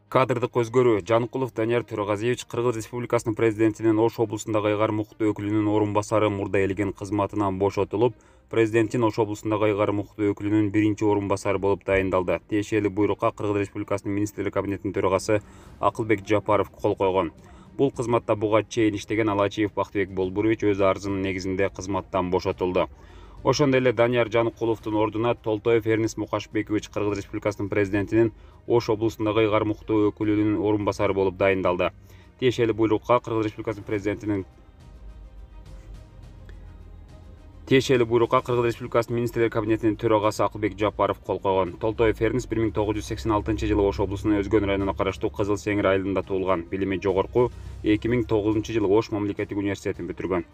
Кадрдык өзгөрүү. Жаныкулов Данияр Төрөгазиевич Кыргыз Республикасынын президентинин Ош облусундагы Айгар укуктуу өкүлүнүн орун басары мурда элеген кызматынан бошотулуп, президенттин Ош облусундагы Айгар укуктуу өкүлүнүн биринчи орун басары болуп тайындалды. Тиешелүү буйрукка Кыргыз Республикасынын Министрлер кабинетинин төрагасы Акылбек Жапаров кол койгон. Бул кызматта буга чейин иштеген Алачиев Бактыбек Болбурович өз арызынын негизинде кызматтан бошотулду. Ошондой эле Данияр Жаныкуловдун ордуна Толтоев Эрнис Мукашбекович Кыргыз Республикасынын президентинин Ош облусундагы Айгар укуктуу өкүлүнүн орун басары болуп дайындалды. Тиешелүү буйрукка Кыргыз Республикасынын президентинин Кыргыз Республикасынын Министрлер кабинетинин төрагасы Акылбек Жапаров кол койгон. Толтоев Эрнис 1986 Ош облусунун Өзгөн районуна караштуу Кызыл Сеңир айылында туулган. Билими жогорку, 2009 Ош мамлекеттик университетин бүтүргөн.